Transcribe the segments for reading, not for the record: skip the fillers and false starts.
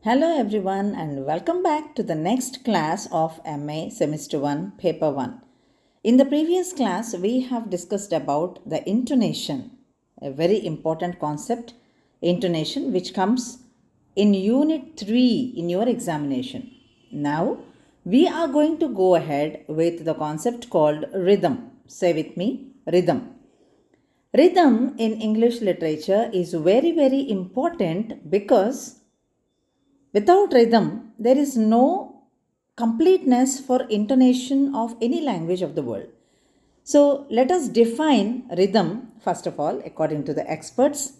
Hello everyone and welcome back to the next class of MA Semester 1 Paper 1. In the previous class we have discussed about the intonation, a very important concept, intonation which comes in Unit 3 in your examination. Now we are going to go ahead with the concept called rhythm. Say with me, rhythm. Rhythm in English literature is very important because without rhythm, there is no completeness for intonation of any language of the world. So, let us define rhythm first of all, according to the experts.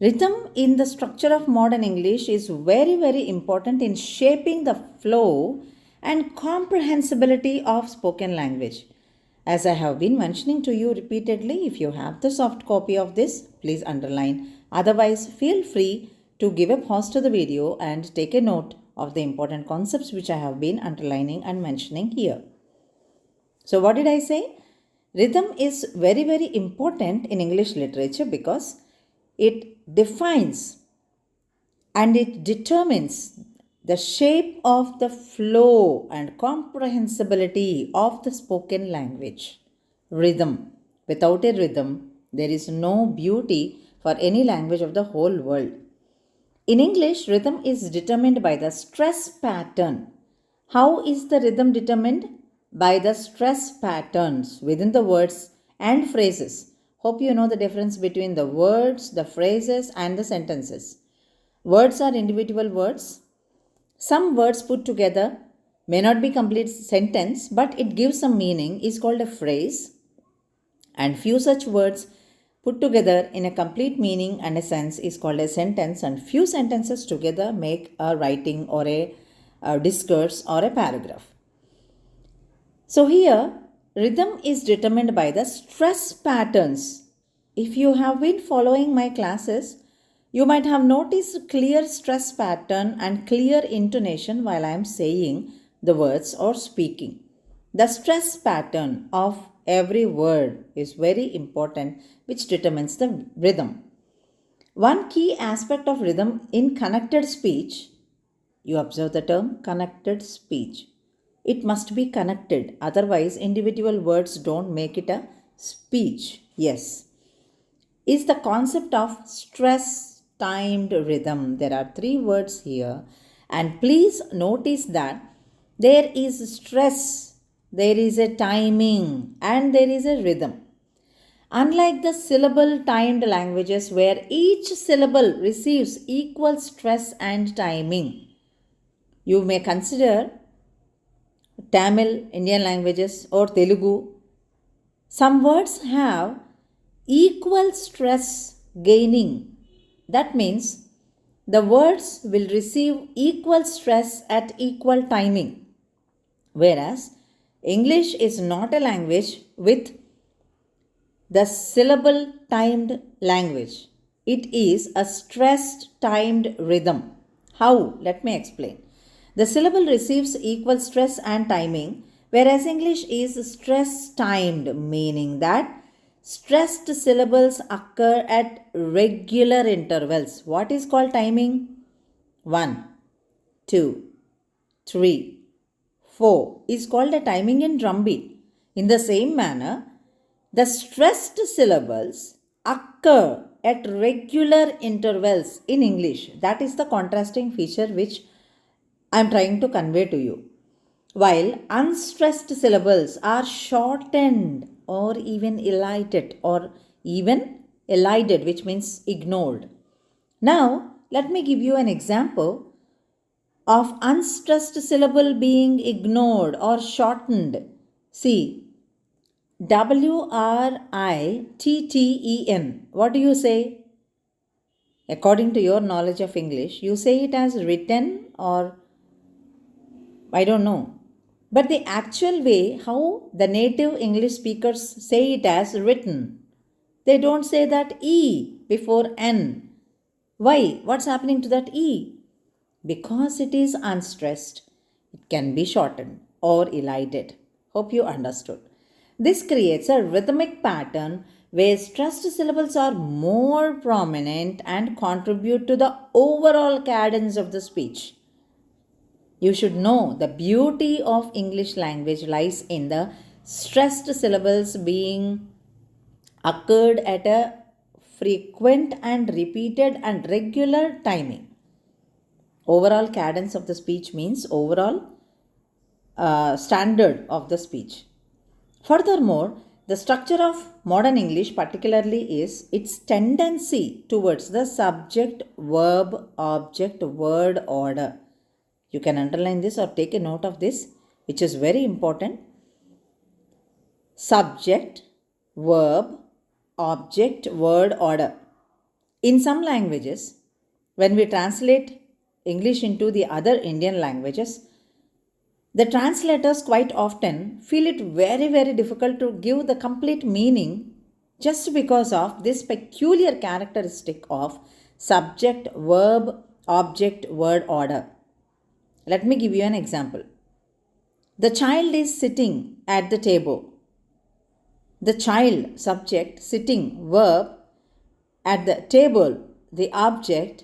Rhythm in the structure of modern English is very important in shaping the flow and comprehensibility of spoken language. As I have been mentioning to you repeatedly, if you have the soft copy of this, please underline. Otherwise, feel free to give a pause to the video and take a note of the important concepts which I have been underlining and mentioning here. So, what did I say? Rhythm is very important in English literature because it defines and it determines the shape of the flow and comprehensibility of the spoken language. Rhythm. Without a rhythm, there is no beauty for any language of the whole world. In English, rhythm is determined by the stress pattern. How is the rhythm determined? By the stress patterns within the words and phrases. Hope you know the difference between the words, the phrases, and the sentences. Words are individual words. Some words put together may not be complete sentence, but it gives some meaning, is called a phrase. And few such words put together in a complete meaning and a sense is called a sentence, and few sentences together make a writing or a discourse or a paragraph. So here, rhythm is determined by the stress patterns. If you have been following my classes, you might have noticed clear stress pattern and clear intonation while I am saying the words or speaking. The stress pattern of every word is very important, which determines the rhythm. One key aspect of rhythm in connected speech, you observe the term connected speech. It must be connected, otherwise, individual words don't make it a speech. Yes. Is the concept of stress timed rhythm. There are three words here, and please notice that there is stress, there is a timing, and there is a rhythm. Unlike the syllable timed languages where each syllable receives equal stress and timing, you may consider Tamil, Indian languages, or Telugu. Some words have equal stress gaining. That means the words will receive equal stress at equal timing. Whereas English is not a language with the syllable timed language. It is a stressed timed rhythm. How? Let me explain. The syllable receives equal stress and timing, whereas English is stress timed, meaning that stressed syllables occur at regular intervals. What is called timing? 1, 2, 3, 4 is called a timing in drumbeat. In the same manner, the stressed syllables occur at regular intervals in English. That is the contrasting feature which I am trying to convey to you. While unstressed syllables are shortened or even elided, which means ignored. Now, let me give you an example of unstressed syllable being ignored or shortened. See, WRITTEN. What do you say? According to your knowledge of English, you say it as written, or I don't know. But the actual way how the native English speakers say it as written, they don't say that E before N. Why? What's happening to that E? Because it is unstressed, it can be shortened or elided. Hope you understood. This creates a rhythmic pattern where stressed syllables are more prominent and contribute to the overall cadence of the speech. You should know the beauty of English language lies in the stressed syllables being occurred at a frequent and repeated and regular timing. Overall cadence of the speech means overall standard of the speech. Furthermore, the structure of modern English particularly is its tendency towards the subject, verb, object, word order. You can underline this or take a note of this, which is very important. Subject, verb, object, word order. In some languages, when we translate English into the other Indian languages, the translators quite often feel it very, very difficult to give the complete meaning just because of this peculiar characteristic of subject, verb, object, word order. Let me give you an example. The child is sitting at the table. The child, subject, sitting, verb, at the table, the object,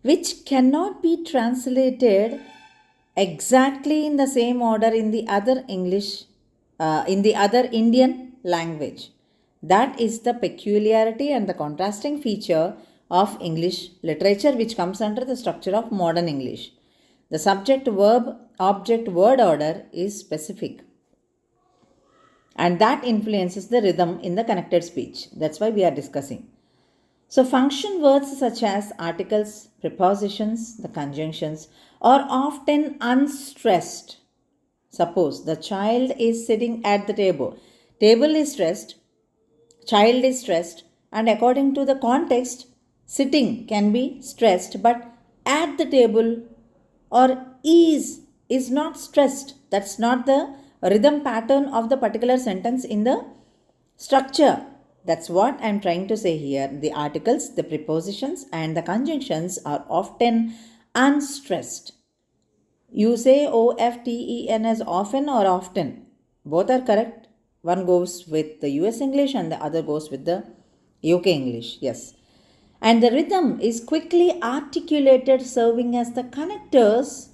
which cannot be translated exactly in the same order in the other Indian language. That is the peculiarity and the contrasting feature of English literature, which comes under the structure of modern English. The subject, verb, object, word order is specific, and that influences the rhythm in the connected speech. That's why we are discussing. So, function words such as articles, prepositions, the conjunctions are often unstressed. Suppose the child is sitting at the table. Table is stressed, child is stressed, and according to the context, sitting can be stressed, but at the table or is not stressed. That's not the rhythm pattern of the particular sentence in the structure. That's what I'm trying to say here. The articles, the prepositions, and the conjunctions are often unstressed. You say often as often or often. Both are correct. One goes with the US English and the other goes with the UK English. Yes. And the rhythm is quickly articulated, serving as the connectors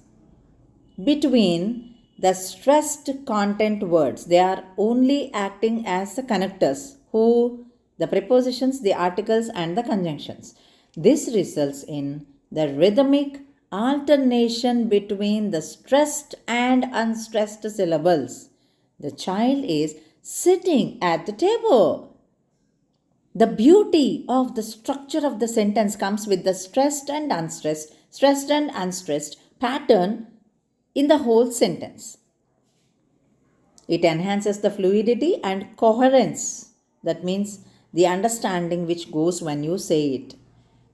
between the stressed content words. They are only acting as the connectors. Who? The prepositions, the articles, and the conjunctions. This results in the rhythmic alternation between the stressed and unstressed syllables. The child is sitting at the table. The beauty of the structure of the sentence comes with the stressed and unstressed pattern in the whole sentence. It enhances the fluidity and coherence. That means the understanding which goes when you say it.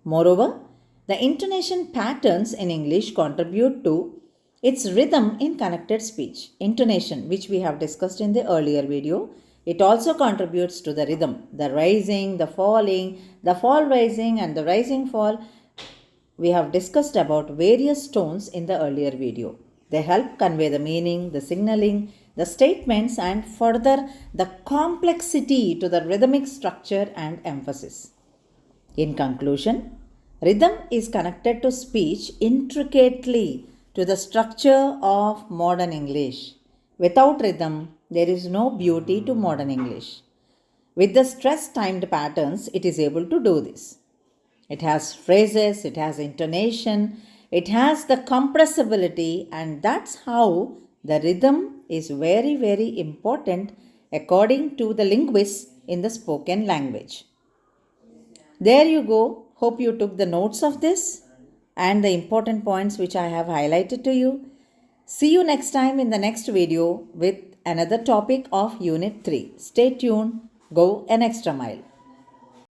Moreover, the intonation patterns in English contribute to its rhythm in connected speech. Intonation, which we have discussed in the earlier video, it also contributes to the rhythm. The rising, the falling, the fall rising, and the rising fall. We have discussed about various tones in the earlier video. They help convey the meaning, the signaling, the statements, and further the complexity to the rhythmic structure and emphasis. In conclusion, rhythm is connected to speech intricately to the structure of modern English. Without rhythm, there is no beauty to modern English. With the stress-timed patterns, it is able to do this. It has phrases, it has intonation, it has the compressibility, and that's how the rhythm is very, very important according to the linguists in the spoken language. There you go. Hope you took the notes of this and the important points which I have highlighted to you. See you next time in the next video with another topic of Unit 3. Stay tuned. Go an extra mile.